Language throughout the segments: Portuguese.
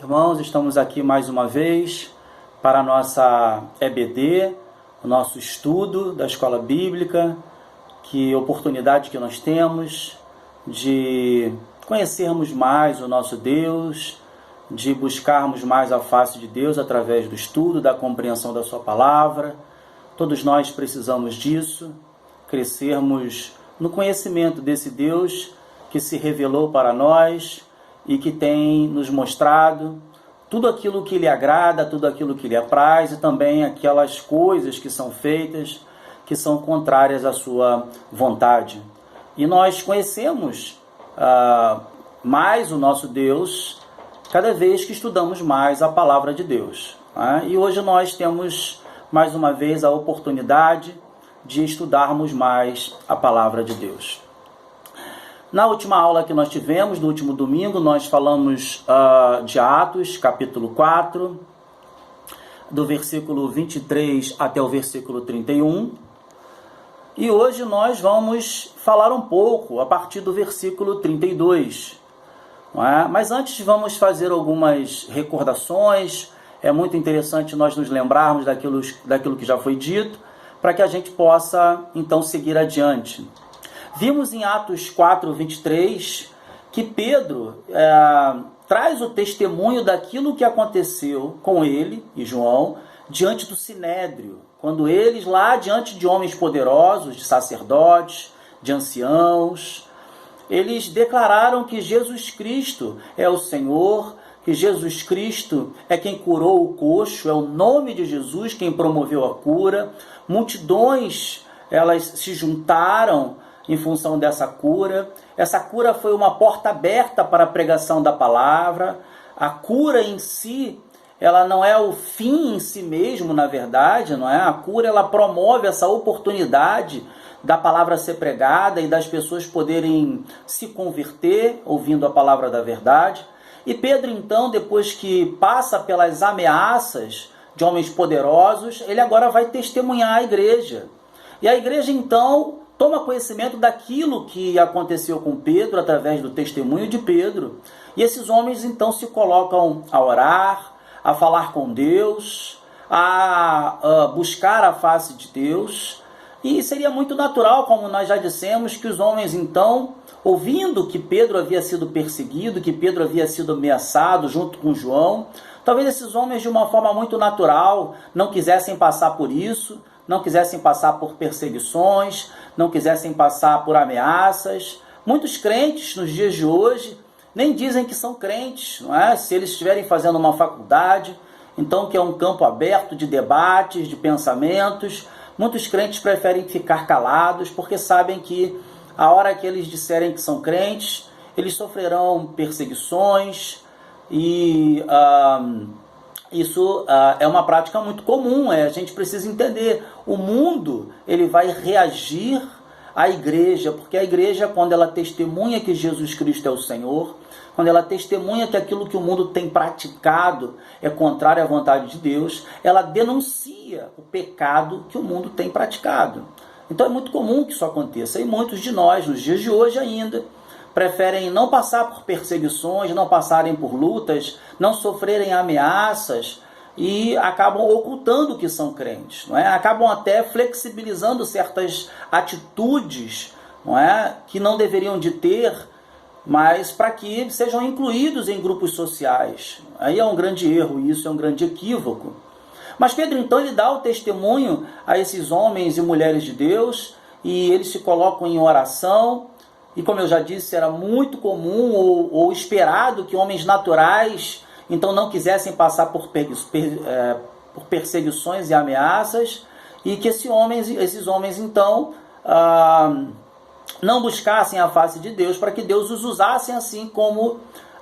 Irmãos, estamos aqui mais uma vez para a nossa EBD, o nosso estudo da Escola Bíblica, que oportunidade que nós temos de conhecermos mais o nosso Deus, de buscarmos mais a face de Deus através do estudo, da compreensão da sua palavra. Todos nós precisamos disso, crescermos no conhecimento desse Deus que se revelou para nós e que tem nos mostrado tudo aquilo que lhe agrada, tudo aquilo que lhe apraz e também aquelas coisas que são feitas que são contrárias à sua vontade. E nós conhecemos mais o nosso Deus cada vez que estudamos mais a palavra de Deus. E hoje nós temos mais uma vez a oportunidade de estudarmos mais a palavra de Deus. Na última aula que nós tivemos, no último domingo, nós falamos de Atos, capítulo 4, do versículo 23 até o versículo 31. E hoje nós vamos falar um pouco a partir do versículo 32. Não é? Mas antes vamos fazer algumas recordações. É muito interessante nós nos lembrarmos daquilo que já foi dito, para que a gente possa então seguir adiante. Vimos em Atos 4, 23, que Pedro traz o testemunho daquilo que aconteceu com ele e João diante do Sinédrio, quando eles lá diante de homens poderosos, de sacerdotes, de anciãos, eles declararam que Jesus Cristo é o Senhor, que Jesus Cristo é quem curou o coxo, é o nome de Jesus quem promoveu a cura. Multidões, elas se juntaram em função dessa cura. Essa cura foi uma porta aberta para a pregação da palavra. A cura em si, ela não é o fim em si mesmo, na verdade, não é? A cura, ela promove essa oportunidade da palavra ser pregada e das pessoas poderem se converter ouvindo a palavra da verdade. E Pedro, então, depois que passa pelas ameaças de homens poderosos, ele agora vai testemunhar a igreja. E a igreja, então, toma conhecimento daquilo que aconteceu com Pedro através do testemunho de Pedro. E esses homens então se colocam a orar, a falar com Deus, a buscar a face de Deus. E seria muito natural, como nós já dissemos, que os homens então, ouvindo que Pedro havia sido perseguido, que Pedro havia sido ameaçado junto com João, talvez esses homens de uma forma muito natural não quisessem passar por isso, não quisessem passar por perseguições, não quisessem passar por ameaças. Muitos crentes nos dias de hoje nem dizem que são crentes, não é? Se eles estiverem fazendo uma faculdade, então que é um campo aberto de debates, de pensamentos, muitos crentes preferem ficar calados porque sabem que a hora que eles disserem que são crentes, eles sofrerão perseguições e isso é uma prática muito comum. A gente precisa entender, o mundo ele vai reagir à igreja, porque a igreja, quando ela testemunha que Jesus Cristo é o Senhor, quando ela testemunha que aquilo que o mundo tem praticado é contrário à vontade de Deus, ela denuncia o pecado que o mundo tem praticado. Então é muito comum que isso aconteça, e muitos de nós, nos dias de hoje ainda, preferem não passar por perseguições, não passarem por lutas, não sofrerem ameaças e acabam ocultando que são crentes, não é? Acabam até flexibilizando certas atitudes, não é? Que não deveriam de ter, mas para que sejam incluídos em grupos sociais. Aí é um grande erro, isso é um grande equívoco. Mas Pedro então ele dá o testemunho a esses homens e mulheres de Deus e eles se colocam em oração. E como eu já disse, era muito comum ou esperado que homens naturais então não quisessem passar por perseguições e ameaças, e que esses homens então não buscassem a face de Deus para que Deus os usasse assim como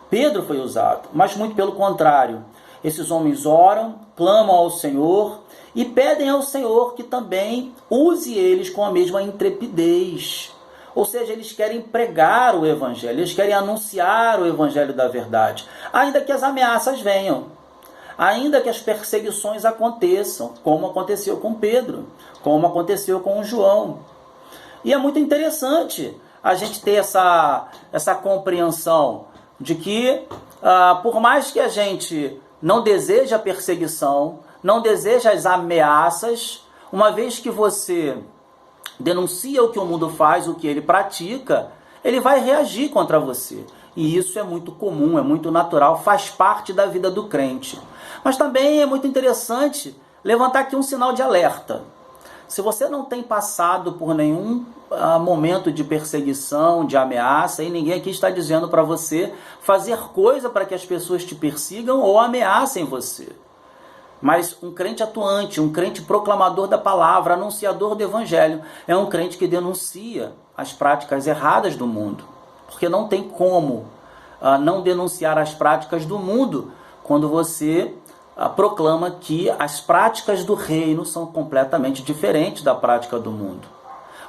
Pedro foi usado. Mas muito pelo contrário, esses homens oram, clamam ao Senhor e pedem ao Senhor que também use eles com a mesma intrepidez. Ou seja, eles querem pregar o Evangelho, eles querem anunciar o Evangelho da verdade, ainda que as ameaças venham, ainda que as perseguições aconteçam, como aconteceu com Pedro, como aconteceu com João. E é muito interessante a gente ter essa compreensão de que por mais que a gente não deseje a perseguição, não deseje as ameaças, uma vez que você denuncia o que o mundo faz, o que ele pratica, ele vai reagir contra você. E isso é muito comum, é muito natural, faz parte da vida do crente. Mas também é muito interessante levantar aqui um sinal de alerta. Se você não tem passado por nenhum momento de perseguição, de ameaça, e ninguém aqui está dizendo para você fazer coisa para que as pessoas te persigam ou ameacem você. Mas um crente atuante, um crente proclamador da palavra, anunciador do evangelho, é um crente que denuncia as práticas erradas do mundo. Porque não tem como não denunciar as práticas do mundo quando você proclama que as práticas do reino são completamente diferentes da prática do mundo.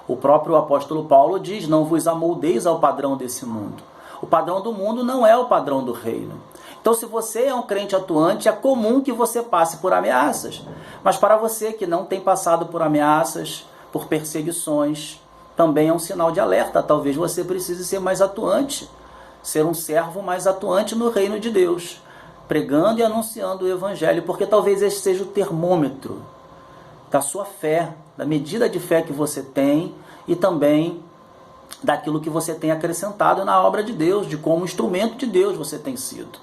O próprio apóstolo Paulo diz: não vos amoldeis ao padrão desse mundo. O padrão do mundo não é o padrão do reino. Então, se você é um crente atuante, é comum que você passe por ameaças. Mas para você que não tem passado por ameaças, por perseguições, também é um sinal de alerta. Talvez você precise ser mais atuante, ser um servo mais atuante no reino de Deus, pregando e anunciando o evangelho, porque talvez esse seja o termômetro da sua fé, da medida de fé que você tem e também daquilo que você tem acrescentado na obra de Deus, de como instrumento de Deus você tem sido.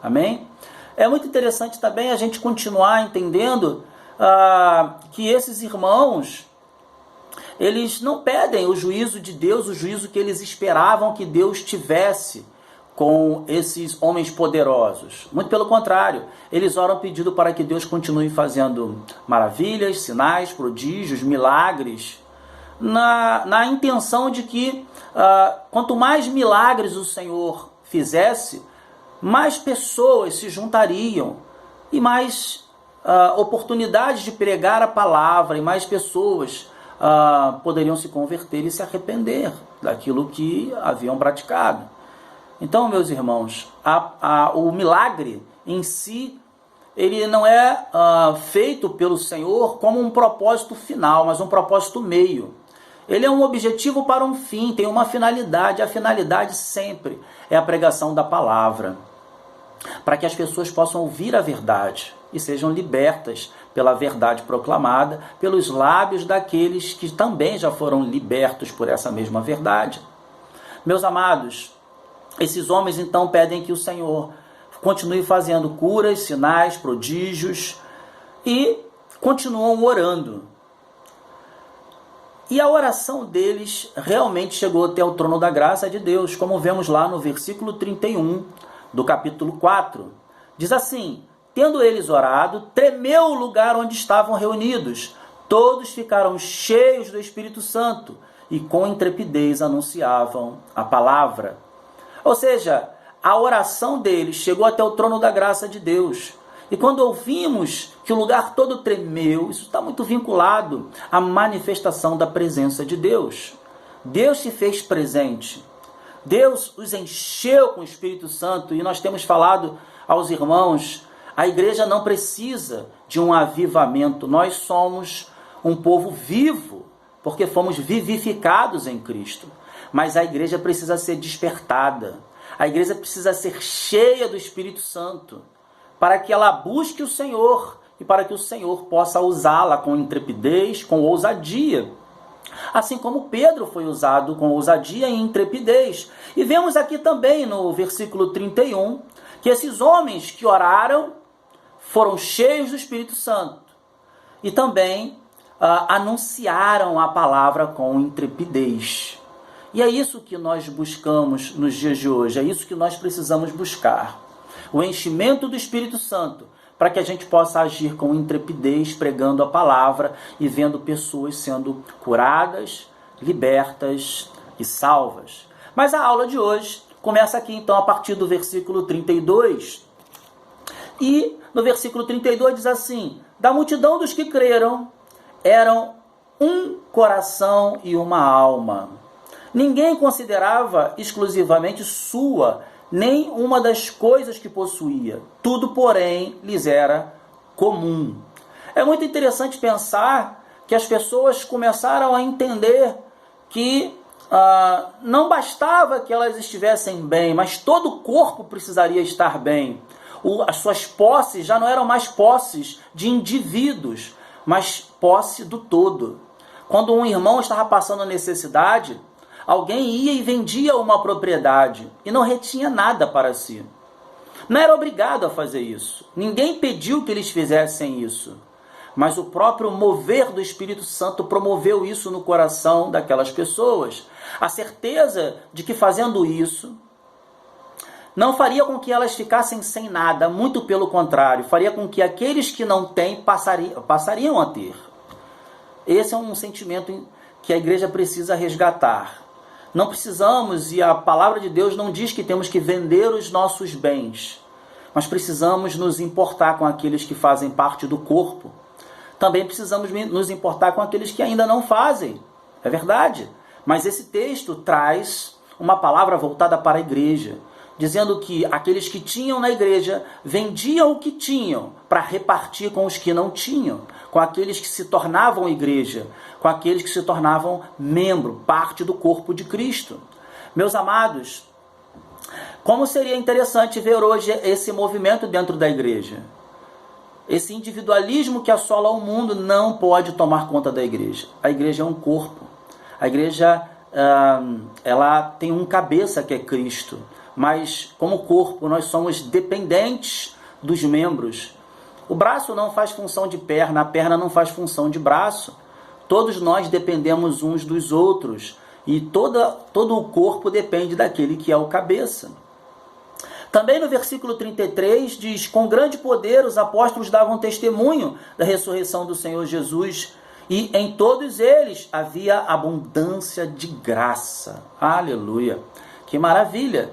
Amém? É muito interessante também a gente continuar entendendo que esses irmãos, eles não pedem o juízo de Deus, o juízo que eles esperavam que Deus tivesse com esses homens poderosos. Muito pelo contrário, eles oram pedindo para que Deus continue fazendo maravilhas, sinais, prodígios, milagres, na intenção de que quanto mais milagres o Senhor fizesse, mais pessoas se juntariam e mais oportunidades de pregar a palavra e mais pessoas poderiam se converter e se arrepender daquilo que haviam praticado. Então, meus irmãos, o milagre em si, ele não é feito pelo Senhor como um propósito final, mas um propósito meio. Ele é um objetivo para um fim, tem uma finalidade. A finalidade sempre é a pregação da palavra, para que as pessoas possam ouvir a verdade e sejam libertas pela verdade proclamada pelos lábios daqueles que também já foram libertos por essa mesma verdade. Meus amados, esses homens então pedem que o Senhor continue fazendo curas, sinais, prodígios e continuam orando. E a oração deles realmente chegou até o trono da graça de Deus, como vemos lá no versículo 31 do capítulo 4. Diz assim: tendo eles orado, tremeu o lugar onde estavam reunidos. Todos ficaram cheios do Espírito Santo e com intrepidez anunciavam a palavra. Ou seja, a oração deles chegou até o trono da graça de Deus. E quando ouvimos que o lugar todo tremeu, isso está muito vinculado à manifestação da presença de Deus. Deus se fez presente. Deus os encheu com o Espírito Santo. E nós temos falado aos irmãos, a igreja não precisa de um avivamento. Nós somos um povo vivo, porque fomos vivificados em Cristo. Mas a igreja precisa ser despertada. A igreja precisa ser cheia do Espírito Santo, para que ela busque o Senhor e para que o Senhor possa usá-la com intrepidez, com ousadia. Assim como Pedro foi usado com ousadia e intrepidez. E vemos aqui também no versículo 31 que esses homens que oraram foram cheios do Espírito Santo e também anunciaram a palavra com intrepidez. E é isso que nós buscamos nos dias de hoje, é isso que nós precisamos buscar. O enchimento do Espírito Santo, para que a gente possa agir com intrepidez, pregando a palavra e vendo pessoas sendo curadas, libertas e salvas. Mas a aula de hoje começa aqui então a partir do versículo 32. E no versículo 32 diz assim: da multidão dos que creram, eram um coração e uma alma. Ninguém considerava exclusivamente sua nem uma das coisas que possuía. Tudo, porém, lhes era comum. É muito interessante pensar que as pessoas começaram a entender que não bastava que elas estivessem bem, mas todo o corpo precisaria estar bem. As suas posses já não eram mais posses de indivíduos, mas posse do todo. Quando um irmão estava passando necessidade, alguém ia e vendia uma propriedade e não retinha nada para si. Não era obrigado a fazer isso. Ninguém pediu que eles fizessem isso. Mas o próprio mover do Espírito Santo promoveu isso no coração daquelas pessoas. A certeza de que fazendo isso não faria com que elas ficassem sem nada, muito pelo contrário, faria com que aqueles que não têm passariam a ter. Esse é um sentimento que a igreja precisa resgatar. Não precisamos, e a palavra de Deus não diz que temos que vender os nossos bens, mas precisamos nos importar com aqueles que fazem parte do corpo. Também precisamos nos importar com aqueles que ainda não fazem. É verdade. Mas esse texto traz uma palavra voltada para a igreja, dizendo que aqueles que tinham na igreja vendiam o que tinham para repartir com os que não tinham, com aqueles que se tornavam igreja, com aqueles que se tornavam membro, parte do corpo de Cristo. Meus amados, como seria interessante ver hoje esse movimento dentro da igreja. Esse individualismo que assola o mundo não pode tomar conta da igreja. A igreja é um corpo. A igreja ela tem um cabeça que é Cristo. Mas como corpo nós somos dependentes dos membros. O braço não faz função de perna, a perna não faz função de braço. Todos nós dependemos uns dos outros. E todo o corpo depende daquele que é o cabeça. Também no versículo 33 diz: com grande poder os apóstolos davam testemunho da ressurreição do Senhor Jesus, e em todos eles havia abundância de graça. Aleluia! Que maravilha!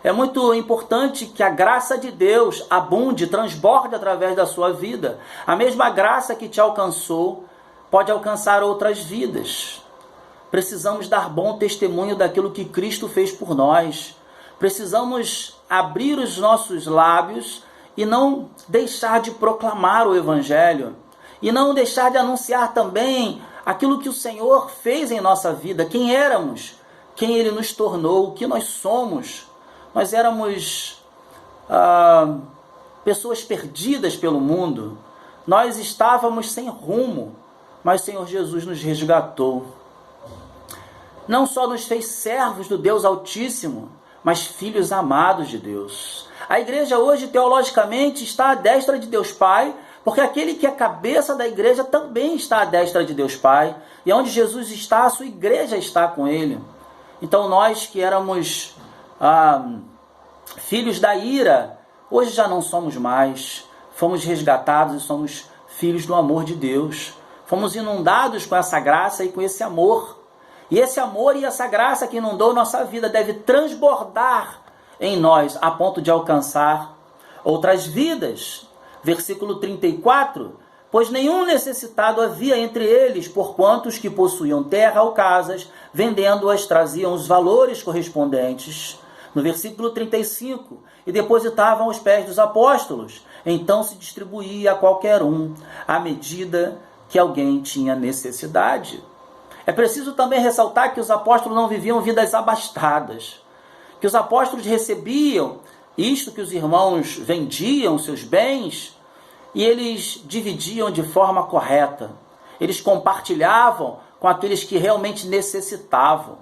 É muito importante que a graça de Deus abunde, transborde através da sua vida. A mesma graça que te alcançou pode alcançar outras vidas. Precisamos dar bom testemunho daquilo que Cristo fez por nós. Precisamos abrir os nossos lábios e não deixar de proclamar o Evangelho. E não deixar de anunciar também aquilo que o Senhor fez em nossa vida. Quem éramos, quem Ele nos tornou, o que nós somos. Nós éramos pessoas perdidas pelo mundo. Nós estávamos sem rumo, mas o Senhor Jesus nos resgatou. Não só nos fez servos do Deus Altíssimo, mas filhos amados de Deus. A igreja hoje, teologicamente, está à destra de Deus Pai, porque aquele que é cabeça da igreja também está à destra de Deus Pai. E onde Jesus está, a sua igreja está com Ele. Então nós que éramos filhos da ira, hoje já não somos mais. Fomos resgatados e somos filhos do amor de Deus. Fomos inundados com essa graça e com esse amor. E esse amor e essa graça que inundou nossa vida deve transbordar em nós, a ponto de alcançar outras vidas. Versículo 34, pois nenhum necessitado havia entre eles, porquanto os que possuíam terra ou casas, vendendo-as, traziam os valores correspondentes. No versículo 35, e depositavam aos pés dos apóstolos. Então se distribuía a qualquer um, à medida que alguém tinha necessidade. É preciso também ressaltar que os apóstolos não viviam vidas abastadas, que os apóstolos recebiam isto que os irmãos vendiam, seus bens, e eles dividiam de forma correta. Eles compartilhavam com aqueles que realmente necessitavam.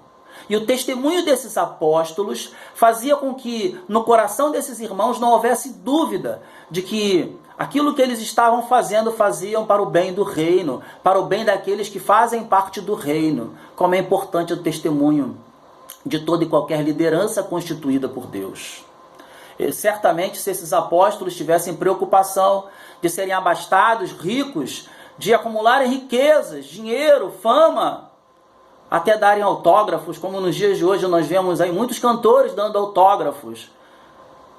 E o testemunho desses apóstolos fazia com que no coração desses irmãos não houvesse dúvida de que aquilo que eles estavam fazendo, faziam para o bem do reino, para o bem daqueles que fazem parte do reino. Como é importante o testemunho de toda e qualquer liderança constituída por Deus. E certamente, se esses apóstolos tivessem preocupação de serem abastados, ricos, de acumularem riquezas, dinheiro, fama, até darem autógrafos, como nos dias de hoje nós vemos aí muitos cantores dando autógrafos.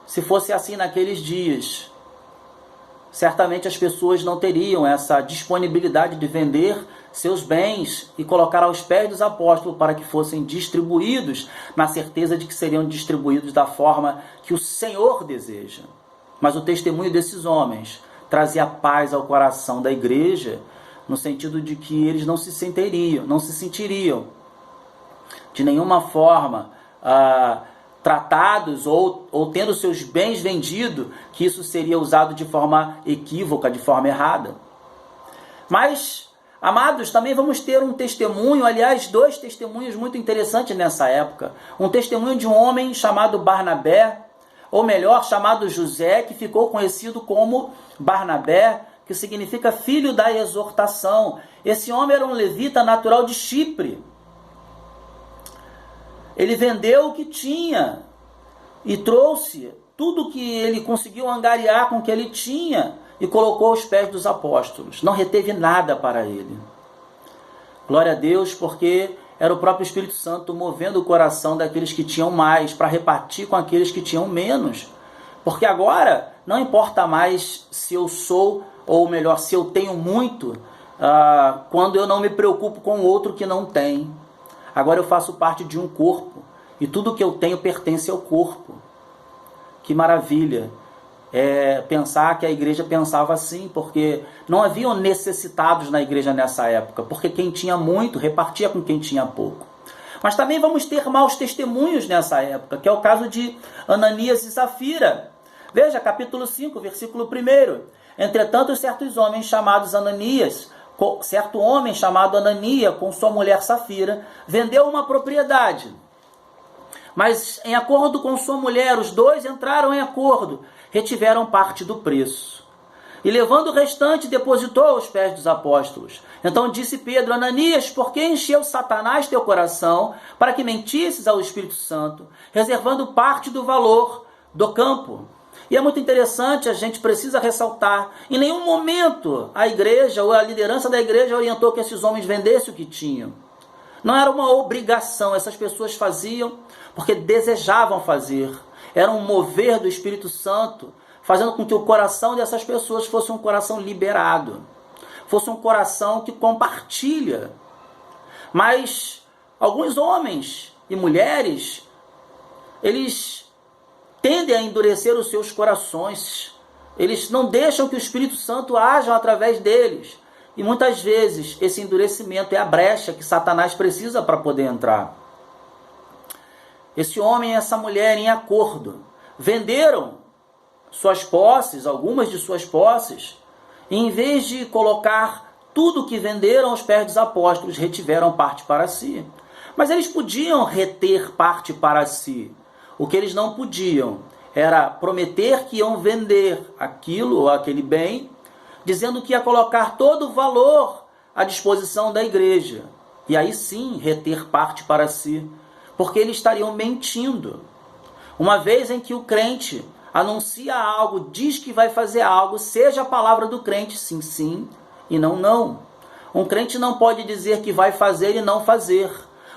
Se fosse assim naqueles dias, certamente as pessoas não teriam essa disponibilidade de vender seus bens e colocar aos pés dos apóstolos para que fossem distribuídos, na certeza de que seriam distribuídos da forma que o Senhor deseja. Mas o testemunho desses homens trazia paz ao coração da igreja, no sentido de que eles não se sentiriam de nenhuma forma tratados ou tendo seus bens vendidos, que isso seria usado de forma equívoca, de forma errada. Mas, amados, também vamos ter um testemunho, aliás, 2 testemunhos muito interessantes nessa época. Um testemunho de um homem chamado Barnabé, ou melhor, chamado José, que ficou conhecido como Barnabé, que significa filho da exortação. Esse homem era um levita natural de Chipre. Ele vendeu o que tinha e trouxe tudo que ele conseguiu angariar com o que ele tinha e colocou aos pés dos apóstolos. Não reteve nada para ele. Glória a Deus, porque era o próprio Espírito Santo movendo o coração daqueles que tinham mais para repartir com aqueles que tinham menos. Porque agora não importa mais se eu sou, ou melhor, se eu tenho muito, quando eu não me preocupo com o outro que não tem. Agora eu faço parte de um corpo e tudo que eu tenho pertence ao corpo. Que maravilha! Pensar que a igreja pensava assim, porque não haviam necessitados na igreja nessa época, porque quem tinha muito repartia com quem tinha pouco. Mas também vamos ter maus testemunhos nessa época, que é o caso de Ananias e Safira. Veja, capítulo 5, versículo 1. Entretanto, certo homem chamado Ananias, com sua mulher Safira, vendeu uma propriedade. Mas, em acordo com sua mulher, os dois entraram em acordo, retiveram parte do preço. E levando o restante, depositou aos pés dos apóstolos. Então disse Pedro: Ananias, por que encheu Satanás teu coração, para que mentisses ao Espírito Santo, reservando parte do valor do campo? E é muito interessante, a gente precisa ressaltar, em nenhum momento a igreja ou a liderança da igreja orientou que esses homens vendessem o que tinham. Não era uma obrigação, essas pessoas faziam porque desejavam fazer. Era um mover do Espírito Santo, fazendo com que o coração dessas pessoas fosse um coração liberado, fosse um coração que compartilha. Mas alguns homens e mulheres, eles tendem a endurecer os seus corações. Eles não deixam que o Espírito Santo haja através deles. E muitas vezes esse endurecimento é a brecha que Satanás precisa para poder entrar. Esse homem e essa mulher, em acordo, venderam suas posses, algumas de suas posses, e em vez de colocar tudo que venderam aos pés dos apóstolos, retiveram parte para si. Mas eles podiam reter parte para si. O que eles não podiam era prometer que iam vender aquilo ou aquele bem, dizendo que ia colocar todo o valor à disposição da igreja. E aí sim, reter parte para si. Porque eles estariam mentindo. Uma vez em que o crente anuncia algo, diz que vai fazer algo, seja a palavra do crente sim, sim e não, não. Um crente não pode dizer que vai fazer e não fazer,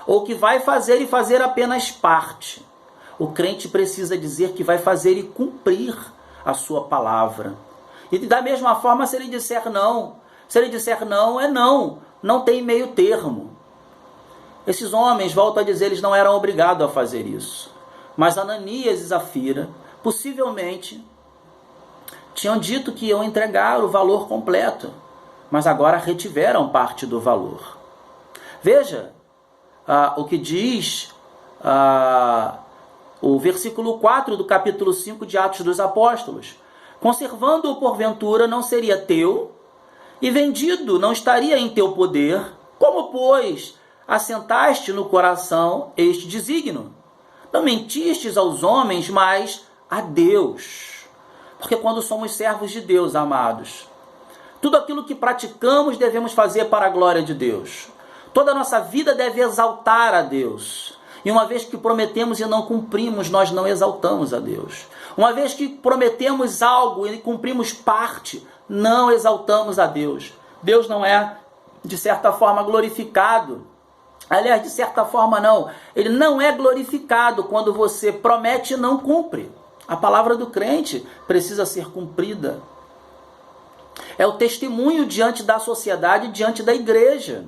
ou que vai fazer e fazer apenas parte. O crente precisa dizer que vai fazer e cumprir a sua palavra. E da mesma forma, se ele disser não, é não, não tem meio termo. Esses homens, volto a dizer, eles não eram obrigados a fazer isso. Mas Ananias e Safira, possivelmente, tinham dito que iam entregar o valor completo, mas agora retiveram parte do valor. Veja o que diz o versículo 4 do capítulo 5 de Atos dos Apóstolos. Conservando-o porventura não seria teu, e vendido não estaria em teu poder, como, pois, assentaste no coração este desígnio? Não mentistes aos homens, mas a Deus. Porque quando somos servos de Deus, amados, tudo aquilo que praticamos devemos fazer para a glória de Deus. Toda a nossa vida deve exaltar a Deus. E uma vez que prometemos e não cumprimos, nós não exaltamos a Deus. Uma vez que prometemos algo e cumprimos parte, não exaltamos a Deus. Deus não é, de certa forma, glorificado. Aliás, de certa forma não. Ele não é glorificado quando você promete e não cumpre. A palavra do crente precisa ser cumprida. É o testemunho diante da sociedade, diante da igreja.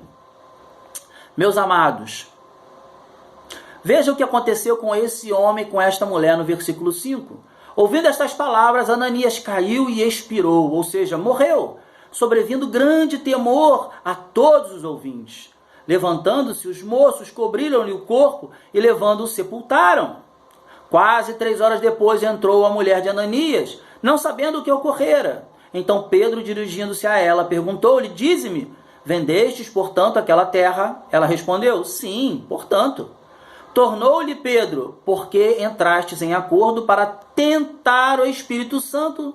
Meus amados, veja o que aconteceu com esse homem, com esta mulher no versículo 5. Ouvindo estas palavras, Ananias caiu e expirou, ou seja, morreu, sobrevindo grande temor a todos os ouvintes. Levantando-se, os moços cobriram-lhe o corpo e, levando-o, sepultaram. Quase 3 horas depois entrou a mulher de Ananias, não sabendo o que ocorrera. Então Pedro, dirigindo-se a ela, perguntou-lhe: dize-me, vendestes, portanto, aquela terra? Ela respondeu: sim, portanto. Tornou-lhe Pedro: porque entrastes em acordo para tentar o Espírito Santo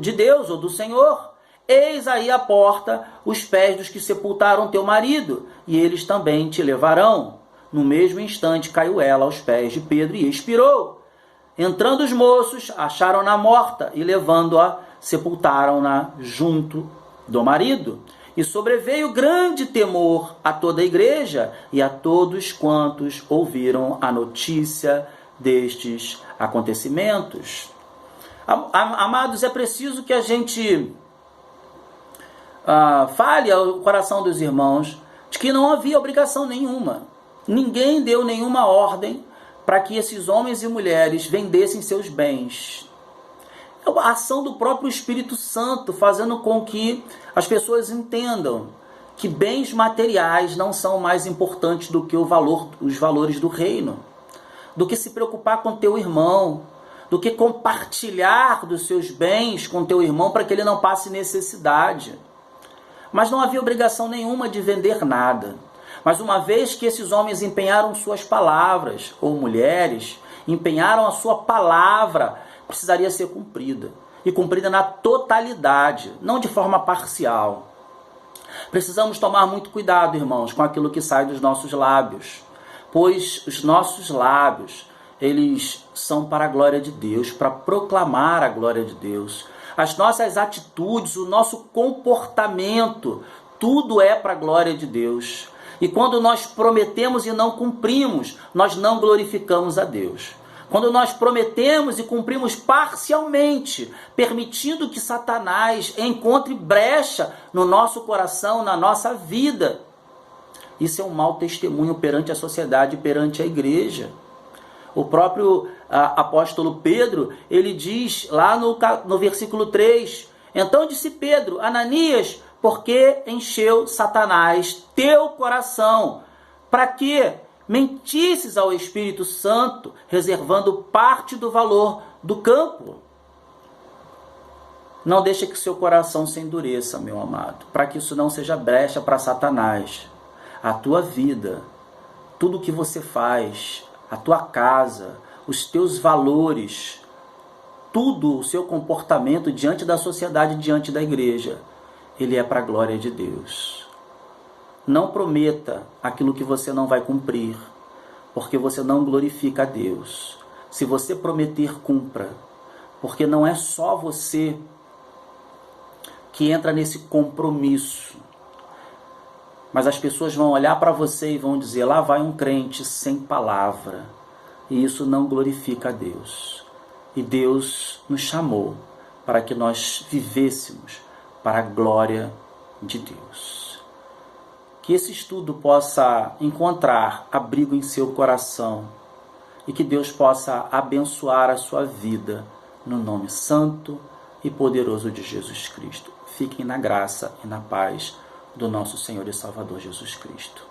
de Deus ou do Senhor? Eis aí a porta, os pés dos que sepultaram teu marido, e eles também te levarão. No mesmo instante caiu ela aos pés de Pedro e expirou. Entrando os moços, acharam-na morta e, levando-a, sepultaram-na junto do marido. E sobreveio grande temor a toda a igreja e a todos quantos ouviram a notícia destes acontecimentos. Amados, é preciso que a gente fale ao coração dos irmãos de que não havia obrigação nenhuma. Ninguém deu nenhuma ordem para que esses homens e mulheres vendessem seus bens. É a ação do próprio Espírito Santo fazendo com que as pessoas entendam que bens materiais não são mais importantes do que os valores do reino, do que se preocupar com teu irmão, do que compartilhar dos seus bens com teu irmão para que ele não passe necessidade. Mas não havia obrigação nenhuma de vender nada. Mas uma vez que esses homens empenharam suas palavras, ou mulheres, empenharam a sua palavra, precisaria ser cumprida. E cumprida na totalidade, não de forma parcial. Precisamos tomar muito cuidado, irmãos, com aquilo que sai dos nossos lábios. Pois os nossos lábios, eles são para a glória de Deus, para proclamar a glória de Deus. As nossas atitudes, o nosso comportamento, tudo é para a glória de Deus. E quando nós prometemos e não cumprimos, nós não glorificamos a Deus. Quando nós prometemos e cumprimos parcialmente, permitindo que Satanás encontre brecha no nosso coração, na nossa vida, isso é um mau testemunho perante a sociedade, perante a igreja. O próprio apóstolo Pedro, ele diz lá no versículo 3, então disse Pedro: Ananias, por que encheu Satanás teu coração? Para que mentisses ao Espírito Santo, reservando parte do valor do campo? Não deixe que seu coração se endureça, meu amado, para que isso não seja brecha para Satanás. A tua vida, tudo que você faz, a tua casa, os teus valores, tudo o seu comportamento diante da sociedade, diante da igreja, ele é para a glória de Deus. Não prometa aquilo que você não vai cumprir, porque você não glorifica a Deus. Se você prometer, cumpra, porque não é só você que entra nesse compromisso, mas as pessoas vão olhar para você e vão dizer: lá vai um crente sem palavra. E isso não glorifica a Deus. E Deus nos chamou para que nós vivêssemos para a glória de Deus. Que esse estudo possa encontrar abrigo em seu coração e que Deus possa abençoar a sua vida no nome santo e poderoso de Jesus Cristo. Fiquem na graça e na paz do nosso Senhor e Salvador Jesus Cristo.